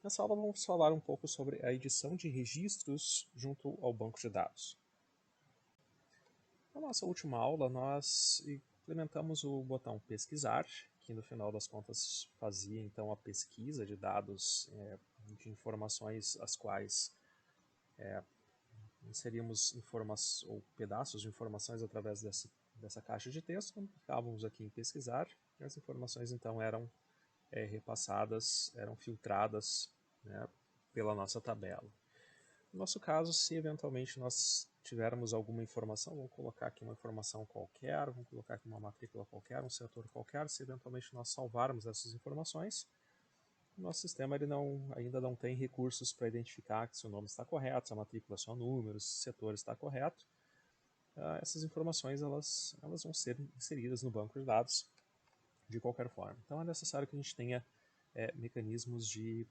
Nessa aula vamos falar um pouco sobre a edição de registros junto ao banco de dados. Na nossa última aula nós implementamos o botão pesquisar, que no final das contas fazia então a pesquisa de dados de informações as quais inseríamos ou pedaços de informações através dessa caixa de texto. Quando clicávamos aqui em pesquisar, as informações então eram repassadas, eram filtradas, né, pela nossa tabela. No nosso caso, se eventualmente nós tivermos alguma informação, vamos colocar aqui uma informação qualquer, vamos colocar aqui uma matrícula qualquer, um setor qualquer, se eventualmente nós salvarmos essas informações, o nosso sistema ainda não tem recursos para identificar se o nome está correto, se a matrícula é só número, se o setor está correto. Essas informações elas vão ser inseridas no banco de dados de qualquer forma. Então é necessário que a gente tenha mecanismos de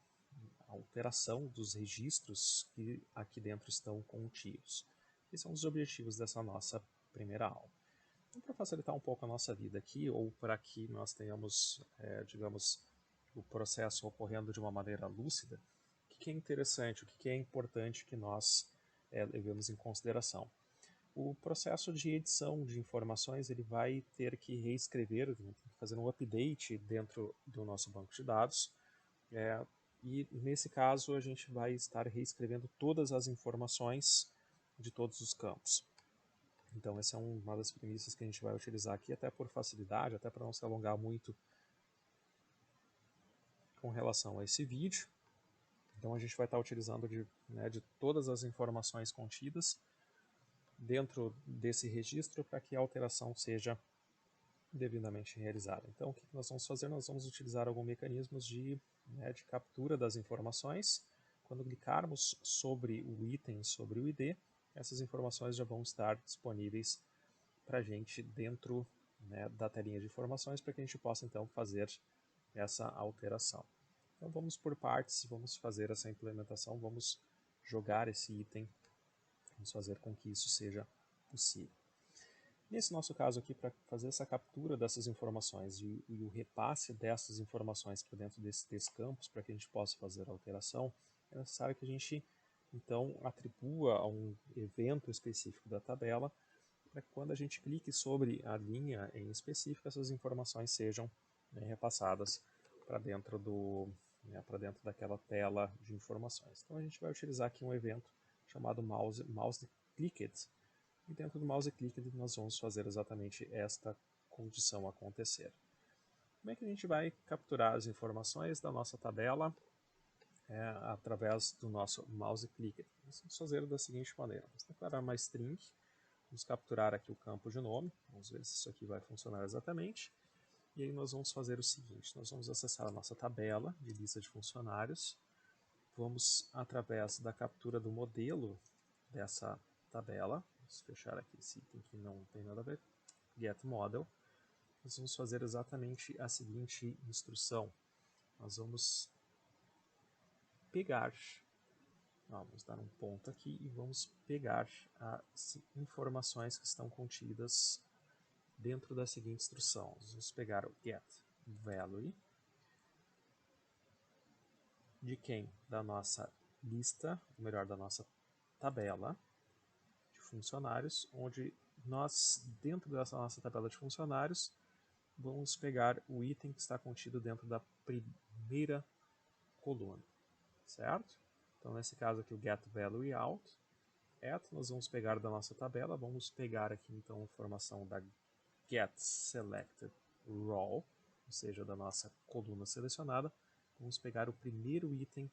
alteração dos registros que aqui dentro estão contidos. Esses são os objetivos dessa nossa primeira aula. Então, para facilitar um pouco a nossa vida aqui, ou para que nós tenhamos, digamos, o processo ocorrendo de uma maneira lúcida, o que é interessante, o que é importante que nós levemos em consideração? O processo de edição de informações ele vai ter que reescrever, fazer um update dentro do nosso banco de dados, e nesse caso a gente vai estar reescrevendo todas as informações de todos os campos. Então essa é uma das premissas que a gente vai utilizar aqui, até por facilidade, até para não se alongar muito com relação a esse vídeo. Então a gente vai estar utilizando de todas as informações contidas dentro desse registro para que a alteração seja devidamente realizada. Então o que nós vamos fazer? Nós vamos utilizar alguns mecanismos de captura das informações. Quando clicarmos sobre o item, sobre o ID, essas informações já vão estar disponíveis para a gente dentro da telinha de informações, para que a gente possa então fazer essa alteração. Então vamos por partes, vamos fazer essa implementação, vamos jogar esse item, vamos fazer com que isso seja possível. Nesse nosso caso aqui, para fazer essa captura dessas informações e o repasse dessas informações para dentro desses campos, para que a gente possa fazer a alteração, é necessário que a gente, então, atribua a um evento específico da tabela, para que quando a gente clique sobre a linha em específico, essas informações sejam repassadas para dentro daquela tela de informações. Então a gente vai utilizar aqui um evento chamado mouse clicked, e dentro do mouse clicked nós vamos fazer exatamente esta condição acontecer. Como é que a gente vai capturar as informações da nossa tabela através do nosso mouse clicked? Nós vamos fazer da seguinte maneira: vamos declarar uma string, vamos capturar aqui o campo de nome, vamos ver se isso aqui vai funcionar exatamente, e aí nós vamos fazer o seguinte: nós vamos acessar a nossa tabela de lista de funcionários, vamos, através da captura do modelo dessa tabela, vamos fechar aqui esse item que não tem nada a ver, get model, nós vamos fazer exatamente a seguinte instrução: nós vamos pegar, vamos dar um ponto aqui e vamos pegar as informações que estão contidas dentro da seguinte instrução. Vamos pegar o get value de quem? Da nossa lista, ou melhor, da nossa tabela de funcionários, onde nós, dentro dessa nossa tabela de funcionários, vamos pegar o item que está contido dentro da primeira coluna, certo? Então, nesse caso aqui, o get value out, nós vamos pegar da nossa tabela, vamos pegar aqui então a informação da get selected row, ou seja, da nossa coluna selecionada, vamos pegar o primeiro item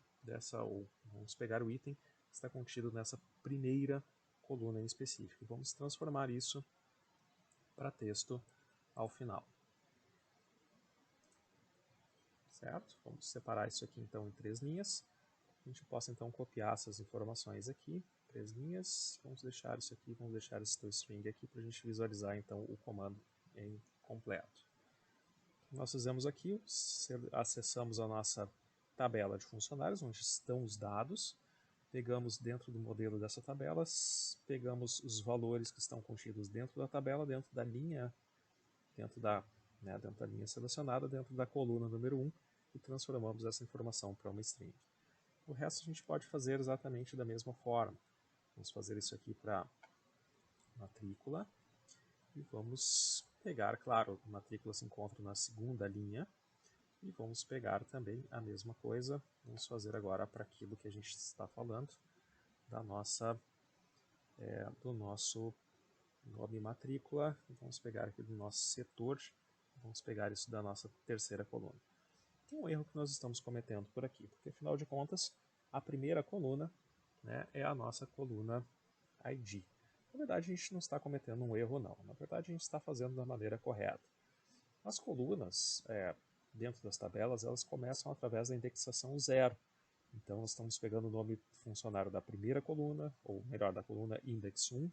vamos pegar o item que está contido nessa primeira coluna em específico. Vamos transformar isso para texto ao final. Certo? Vamos separar isso aqui então em 3 linhas. A gente possa então copiar essas informações aqui, 3 linhas. Vamos deixar isso aqui, vamos deixar esse string aqui para a gente visualizar então o comando em completo. Nós fizemos aqui, acessamos a nossa tabela de funcionários, onde estão os dados, pegamos dentro do modelo dessa tabela, pegamos os valores que estão contidos dentro da tabela, dentro da linha selecionada, dentro da coluna número 1, e transformamos essa informação para uma string. O resto a gente pode fazer exatamente da mesma forma. Vamos fazer isso aqui para matrícula. E vamos pegar, claro, a matrícula se encontra na segunda linha. E vamos pegar também a mesma coisa. Vamos fazer agora para aquilo que a gente está falando, da nossa, do nosso nome matrícula. Vamos pegar aqui do nosso setor. Vamos pegar isso da nossa terceira coluna. Tem um erro que nós estamos cometendo por aqui, porque afinal de contas, a primeira coluna, né, é a nossa coluna ID. Na verdade, a gente não está cometendo um erro, não. Na verdade, a gente está fazendo da maneira correta. As colunas, dentro das tabelas, elas começam através da indexação 0. Então, nós estamos pegando o nome do funcionário da primeira coluna, ou melhor, da coluna index 1,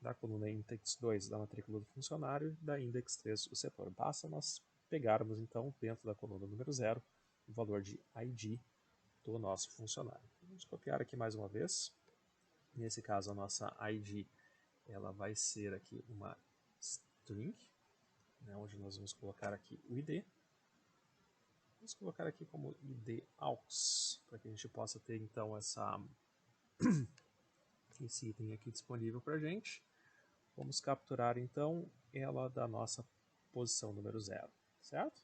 da coluna index 2 da matrícula do funcionário e da index 3 o setor. Basta nós pegarmos, então, dentro da coluna número 0, o valor de ID do nosso funcionário. Vamos copiar aqui mais uma vez. Nesse caso, a nossa ID ela vai ser aqui uma string, né, onde nós vamos colocar aqui o ID. Vamos colocar aqui como ID aux, para que a gente possa ter então esse item aqui disponível para a gente. Vamos capturar então ela da nossa posição número 0, certo?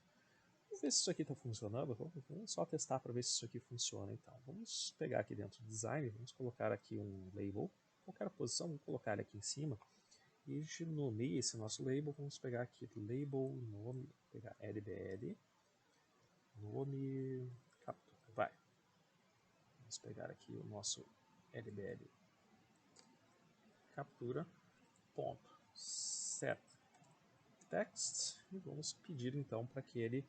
Vamos ver se isso aqui está funcionando. Vamos só testar para ver se isso aqui funciona então. Vamos pegar aqui dentro do design, vamos colocar aqui um label, qualquer posição, vamos colocar ele aqui em cima. E a gente nomeia esse nosso label, vamos pegar aqui label, nome, pegar LBL, nome, captura, vai. Vamos pegar aqui o nosso LBL captura, ponto, set text, e vamos pedir então para que ele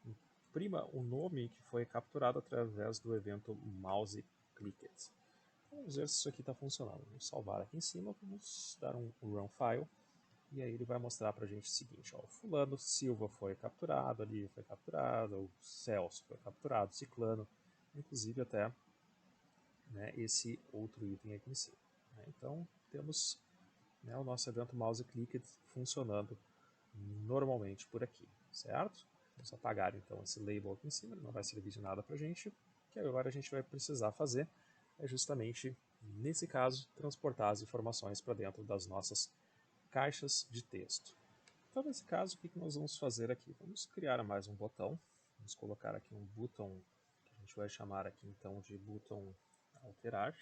imprima o nome que foi capturado através do evento mouse clicked. Vamos ver se isso aqui está funcionando. Vamos salvar aqui em cima, vamos dar um run file. E aí ele vai mostrar para a gente o seguinte, ó, o fulano Silva foi capturado, ali foi capturado, o Celso foi capturado, Ciclano, inclusive até, né, esse outro item aqui em cima. Né? Então temos, né, o nosso evento mouse clicked funcionando normalmente por aqui, certo? Vamos apagar então esse label aqui em cima, ele não vai servir de nada para a gente. O que agora a gente vai precisar fazer é justamente, nesse caso, transportar as informações para dentro das nossas caixas de texto. Então, nesse caso, o que nós vamos fazer aqui? Vamos criar mais um botão. Vamos colocar aqui um botão, que a gente vai chamar aqui então de botão alterar.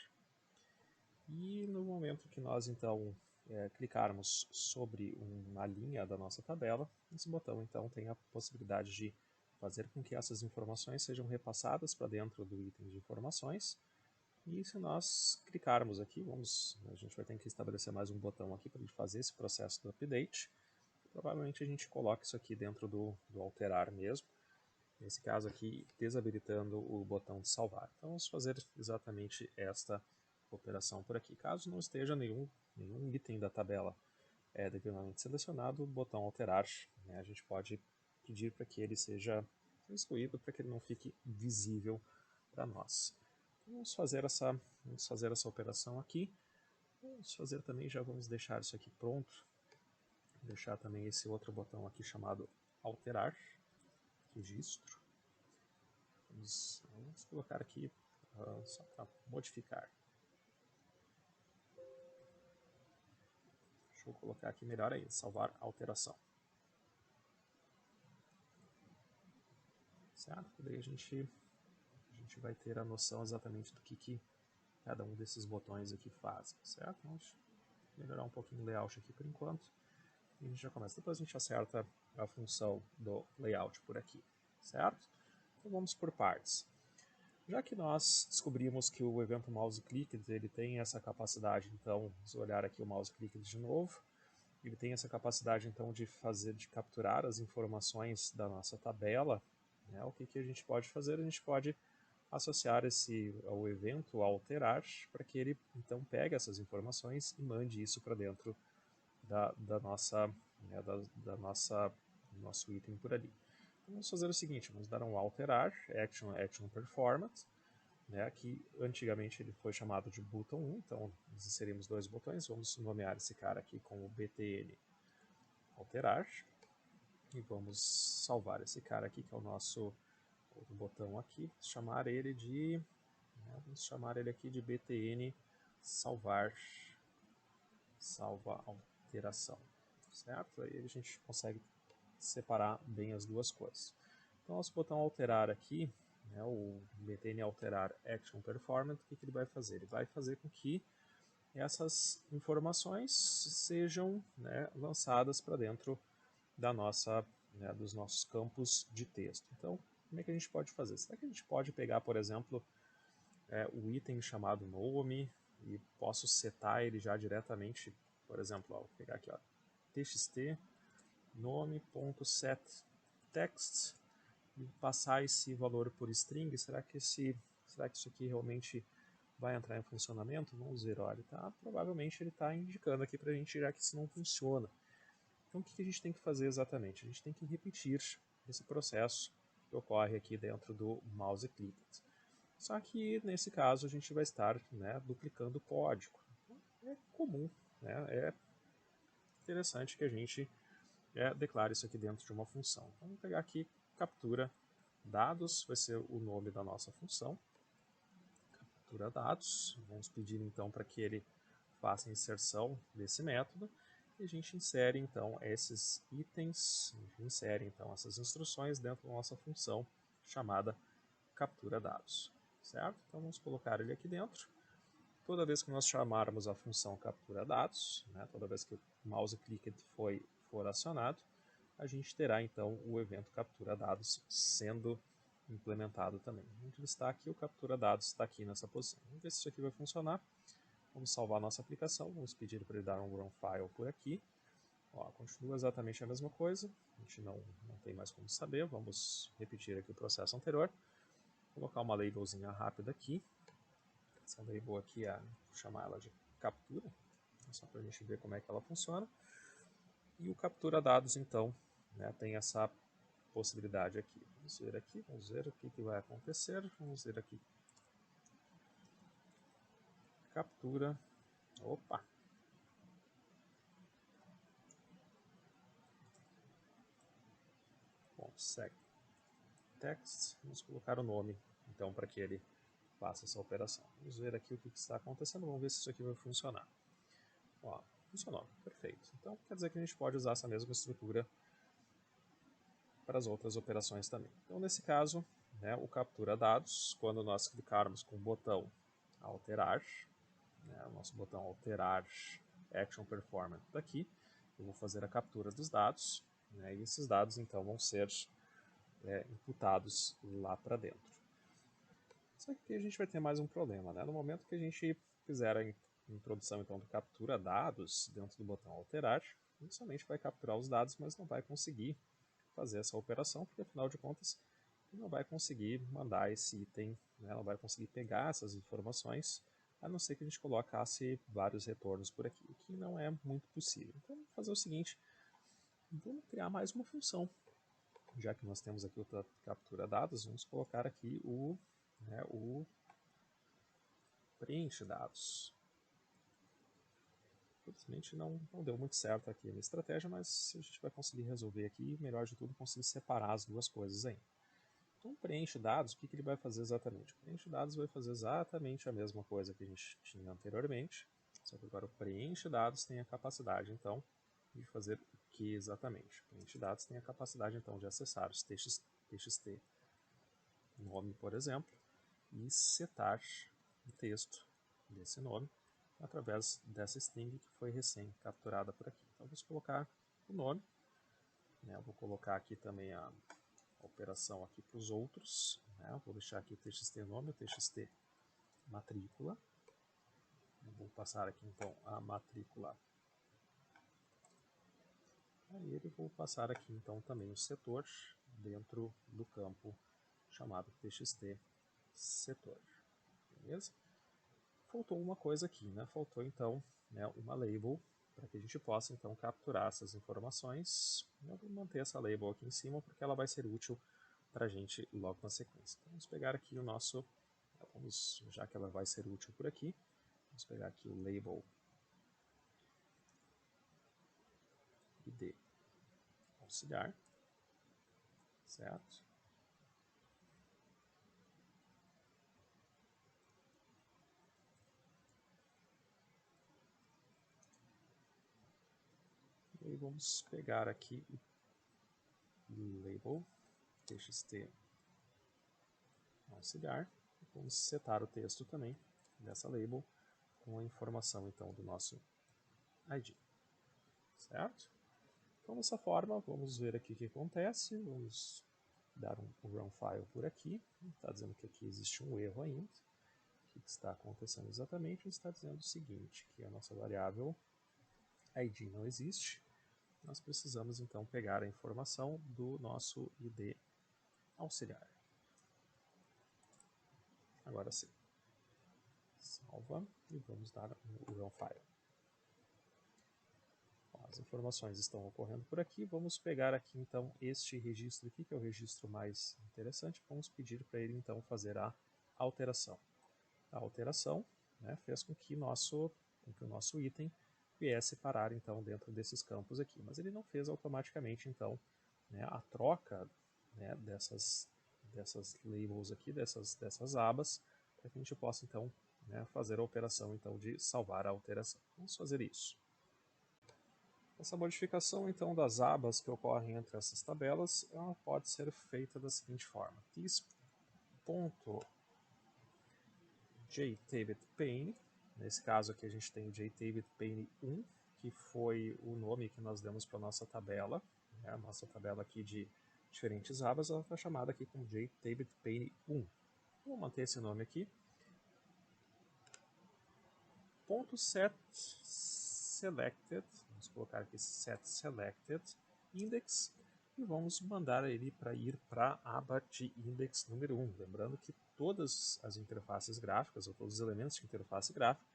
E no momento que nós então clicarmos sobre uma linha da nossa tabela, esse botão então tem a possibilidade de fazer com que essas informações sejam repassadas para dentro do item de informações. E se nós clicarmos aqui, a gente vai ter que estabelecer mais um botão aqui para ele fazer esse processo do update. Provavelmente a gente coloca isso aqui dentro do alterar mesmo. Nesse caso aqui, desabilitando o botão de salvar. Então vamos fazer exatamente esta operação por aqui. Caso não esteja nenhum item da tabela devidamente selecionado, o botão alterar, né, a gente pode pedir para que ele seja excluído, para que ele não fique visível para nós. Então, vamos fazer essa operação aqui. Vamos fazer também, já vamos deixar isso aqui pronto. Deixar também esse outro botão aqui chamado alterar, registro. Vamos colocar aqui só para modificar. Deixa eu colocar aqui melhor aí, salvar alteração. Certo? Daí a gente vai ter a noção exatamente do que cada um desses botões aqui faz, certo? Vamos melhorar um pouquinho o layout aqui por enquanto. E a gente já começa. Depois a gente acerta a função do layout por aqui, certo? Então vamos por partes. Já que nós descobrimos que o evento mouse clicked ele tem essa capacidade, então, vamos olhar aqui o mouse clicked de novo, ele tem essa capacidade então de capturar as informações da nossa tabela, né? O que a gente pode fazer? A gente pode associar ao evento alterar para que ele então pegue essas informações e mande isso para dentro da nossa, né, do nosso item por ali. Então, vamos fazer o seguinte, vamos dar um alterar, action performance, né, que antigamente ele foi chamado de botão 1, então nós inserimos dois botões, vamos nomear esse cara aqui como btn alterar, e vamos salvar esse cara aqui, que é o nosso outro botão aqui, chamar ele de né? Vamos chamar ele aqui de btn salvar, salva alteração, certo? Aí a gente consegue separar bem as duas coisas. Então, nosso botão alterar aqui, né, o btn alterar action performance, o que ele vai fazer? Ele vai fazer com que essas informações sejam, né, lançadas para dentro da nossa, né, dos nossos campos de texto. Então, como é que a gente pode fazer? Será que a gente pode pegar, por exemplo, o item chamado nome e posso setar ele já diretamente, por exemplo, ó, vou pegar aqui, ó, txt nome.setText e passar esse valor por string? Será que isso aqui realmente vai entrar em funcionamento? Vamos ver, olha, provavelmente ele está indicando aqui para a gente já que isso não funciona. Então o que a gente tem que fazer exatamente? A gente tem que repetir esse processo que ocorre aqui dentro do mouse clicked. Só que nesse caso a gente vai estar, né, duplicando o código. É comum, né, é interessante que a gente declare isso aqui dentro de uma função. Então, vamos pegar aqui captura dados, vai ser o nome da nossa função. Captura dados, vamos pedir então para que ele faça a inserção desse método. E a gente insere então esses itens, a gente insere então essas instruções dentro da nossa função chamada captura dados, certo? Então vamos colocar ele aqui dentro. Toda vez que nós chamarmos a função captura dados, né, toda vez que o mouse clicked for acionado, a gente terá então o evento captura dados sendo implementado também. Onde ele está aqui, o captura dados está aqui nessa posição. Vamos ver se isso aqui vai funcionar. Vamos salvar a nossa aplicação, vamos pedir para ele dar um run file por aqui. Ó, continua exatamente a mesma coisa, a gente não tem mais como saber, vamos repetir aqui o processo anterior. Vou colocar uma labelzinha rápida aqui. Essa label aqui, vou chamar ela de captura, só para a gente ver como é que ela funciona. E o captura dados, então, né, tem essa possibilidade aqui. Vamos ver o que vai acontecer. Vamos ver aqui. Captura. Opa! Bom, segue. Text. Vamos colocar o nome, então, para que ele faça essa operação. Vamos ver aqui o que está acontecendo. Vamos ver se isso aqui vai funcionar. Ó, funcionou. Perfeito. Então, quer dizer que a gente pode usar essa mesma estrutura para as outras operações também. Então, nesse caso, né, o captura dados, quando nós clicarmos com o botão alterar, né, o nosso botão alterar action performance daqui, eu vou fazer a captura dos dados, né, e esses dados então vão ser imputados lá para dentro. Só que aqui a gente vai ter mais um problema, né? No momento que a gente fizer a introdução então do captura dados dentro do botão alterar, a gente somente vai capturar os dados, mas não vai conseguir fazer essa operação, porque afinal de contas ele não vai conseguir mandar esse item, né, não vai conseguir pegar essas informações, a não ser que a gente colocasse vários retornos por aqui, o que não é muito possível. Então vamos fazer o seguinte, vamos criar mais uma função. Já que nós temos aqui o captura dados, vamos colocar aqui o preenche dados. Infelizmente não deu muito certo aqui a minha estratégia, mas a gente vai conseguir resolver aqui, melhor de tudo, conseguir separar as duas coisas aí. Então, preenche dados, o que ele vai fazer exatamente? O preenche dados vai fazer exatamente a mesma coisa que a gente tinha anteriormente, só que agora o preenche dados tem a capacidade, então, de fazer o que exatamente? O preenche dados tem a capacidade, então, de acessar os txt nome, por exemplo, e setar o texto desse nome através dessa string que foi recém capturada por aqui. Então, vamos colocar o nome, né? Eu vou colocar aqui também a operação aqui para os outros, né? Vou deixar aqui o txt nome, o txt matrícula. Eu vou passar aqui então a matrícula. Aí ele vou passar aqui então também o setor dentro do campo chamado txt setor. Beleza? Faltou uma coisa aqui, né? Faltou então, né, uma label para que a gente possa então capturar essas informações. Eu vou manter essa label aqui em cima porque ela vai ser útil para a gente logo na sequência. Então, vamos pegar aqui o nosso, já que ela vai ser útil por aqui, vamos pegar aqui o label id auxiliar, certo? vamos pegar aqui o label txt auxiliar. Vamos setar o texto também dessa label com a informação então do nosso ID, certo? Então dessa forma, vamos ver aqui o que acontece. Vamos dar um run file por aqui. Está dizendo que aqui existe um erro ainda. O que está acontecendo exatamente? Está dizendo o seguinte, que a nossa variável ID não existe. Nós precisamos então pegar a informação do nosso ID auxiliar. Agora sim. Salva e vamos dar o run file. As informações estão ocorrendo por aqui. Vamos pegar aqui então este registro aqui, que é o registro mais interessante. Vamos pedir para ele então fazer a alteração. A alteração, né, fez com que o nosso item viesse parar então dentro desses campos aqui, mas ele não fez automaticamente então, né, a troca, né, dessas labels aqui, dessas abas, para que a gente possa então, né, fazer a operação então de salvar a alteração. Vamos fazer isso. Essa modificação então das abas que ocorrem entre essas tabelas, ela pode ser feita da seguinte forma: this.jtabbedPane, nesse caso aqui a gente tem o jtabbedPane 1, que foi o nome que nós demos para a nossa tabela, né? A nossa tabela aqui de diferentes abas, ela está chamada aqui como jtabbedPane 1. Vou manter esse nome aqui. .setSelected, vamos colocar aqui setSelected index e vamos mandar ele para ir para a aba de index número 1. Lembrando que todas as interfaces gráficas, ou todos os elementos de interface gráfica,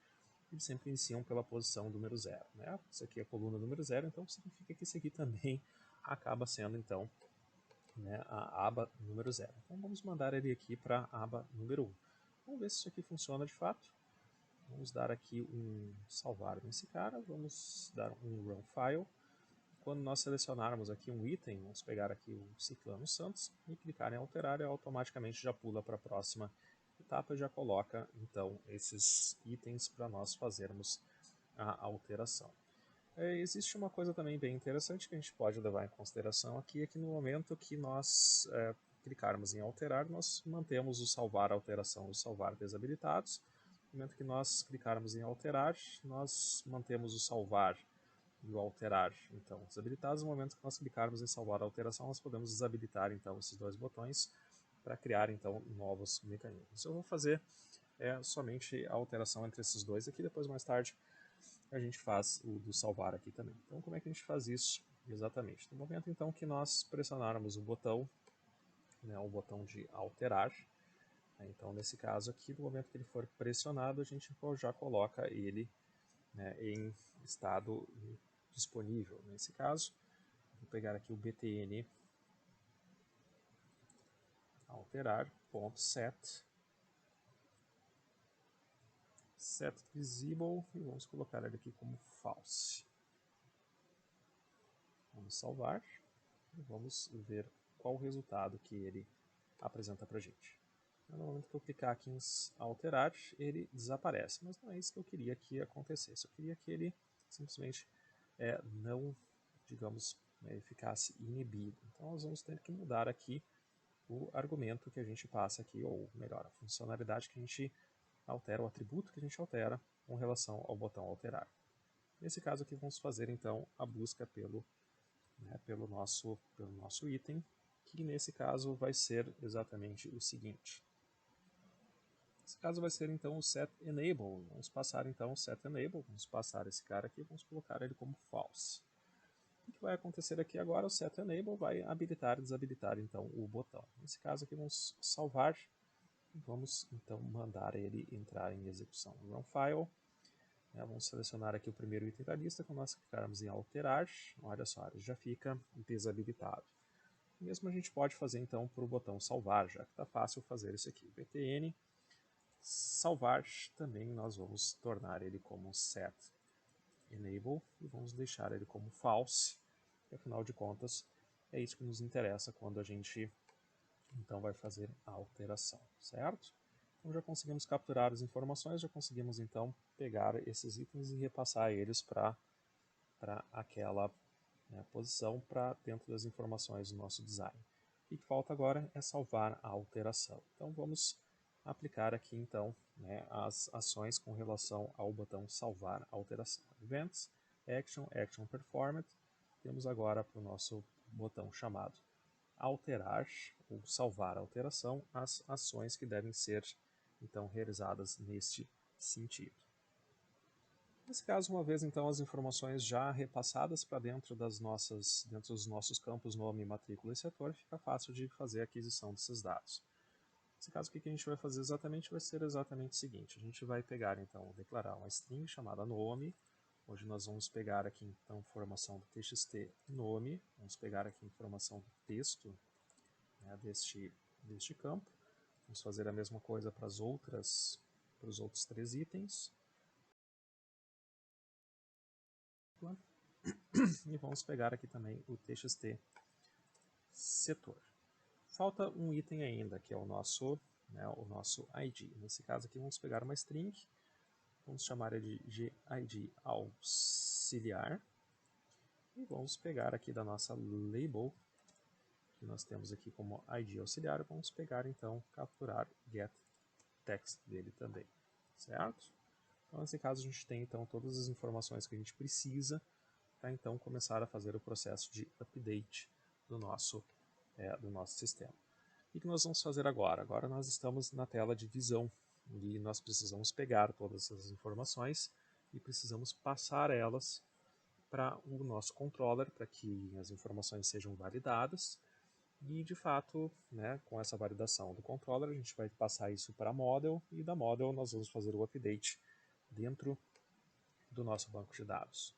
eles sempre iniciam pela posição número 0. Né? Isso aqui é a coluna número 0, então significa que esse aqui também acaba sendo então, né, a aba número 0. Então vamos mandar ele aqui para a aba número 1. Vamos ver se isso aqui funciona de fato. Vamos dar aqui um salvar nesse cara, vamos dar um run file. Quando nós selecionarmos aqui um item, vamos pegar aqui o Ciclano Santos e clicar em alterar, ele automaticamente já pula para a próxima etapa e já coloca então esses itens para nós fazermos a alteração. Existe uma coisa também bem interessante que a gente pode levar em consideração aqui, é que no momento que nós clicarmos em alterar, nós mantemos o salvar alteração e o salvar desabilitados. No momento que nós clicarmos em alterar, nós mantemos o salvar e o alterar, então, desabilitados. No momento que nós clicarmos em salvar a alteração, nós podemos desabilitar, então, esses dois botões para criar, então, novos mecanismos. Eu vou fazer somente a alteração entre esses dois aqui, depois, mais tarde, a gente faz o do salvar aqui também. Então, como é que a gente faz isso exatamente? No momento, então, que nós pressionarmos o botão, né, o botão de alterar, então, nesse caso aqui, no momento que ele for pressionado, a gente já coloca ele, né, em estado disponível. Nesse caso, vou pegar aqui o btn alterar.set setVisible e vamos colocar ele aqui como false. Vamos salvar e vamos ver qual o resultado que ele apresenta para a gente. No momento que eu clicar aqui em alterar, ele desaparece, mas não é isso que eu queria que acontecesse. Eu queria que ele simplesmente não, digamos, ficasse inibido. Então nós vamos ter que mudar aqui o argumento que a gente passa aqui, ou melhor, a funcionalidade que a gente altera, o atributo que a gente altera com relação ao botão alterar. Nesse caso aqui vamos fazer então a busca pelo nosso item, que nesse caso vai ser exatamente o seguinte. Nesse caso vai ser então o setEnable. Vamos passar então o setEnable, vamos passar esse cara aqui, vamos colocar ele como false. O que vai acontecer aqui agora? O setEnable vai habilitar e desabilitar então o botão. Nesse caso aqui vamos salvar e vamos então mandar ele entrar em execução. Run file. Vamos selecionar aqui o primeiro item da lista. Quando nós clicarmos em alterar, olha só, ele já fica desabilitado. Mesmo a gente pode fazer então para o botão salvar, já que está fácil fazer isso aqui. btn salvar também nós vamos tornar ele como setEnable e vamos deixar ele como false, que afinal de contas é isso que nos interessa quando a gente então vai fazer a alteração, certo? Então já conseguimos capturar as informações, já conseguimos então pegar esses itens e repassar eles para aquela né, posição para dentro das informações do nosso design. O que falta agora é salvar a alteração. Então vamos aplicar aqui então, né, as ações com relação ao botão salvar alteração. Events, Action, Action Performed. Temos agora para o nosso botão chamado alterar ou salvar a alteração as ações que devem ser então realizadas neste sentido. Nesse caso, uma vez então as informações já repassadas para dentro dos nossos campos nome, matrícula e setor, fica fácil de fazer a aquisição desses dados. Nesse caso, o que a gente vai fazer exatamente vai ser exatamente o seguinte: a gente vai pegar então, declarar uma string chamada nome. Hoje nós vamos pegar aqui então informação do txt nome, vamos pegar aqui informação do texto, né, deste campo. Vamos fazer a mesma coisa para os outros 3 itens. E vamos pegar aqui também o txt setor. Falta um item ainda, que é o nosso ID. Nesse caso aqui vamos pegar uma string, vamos chamar de GID auxiliar, e vamos pegar aqui da nossa label, que nós temos aqui como ID auxiliar, vamos pegar então, capturar get text dele também, certo? Então nesse caso a gente tem então todas as informações que a gente precisa para então começar a fazer o processo de update do nosso sistema. O que nós vamos fazer agora? Agora nós estamos na tela de visão e nós precisamos pegar todas essas informações e precisamos passar elas para o nosso controller para que as informações sejam validadas e de fato, né, com essa validação do controller a gente vai passar isso para a model e da model nós vamos fazer o update dentro do nosso banco de dados.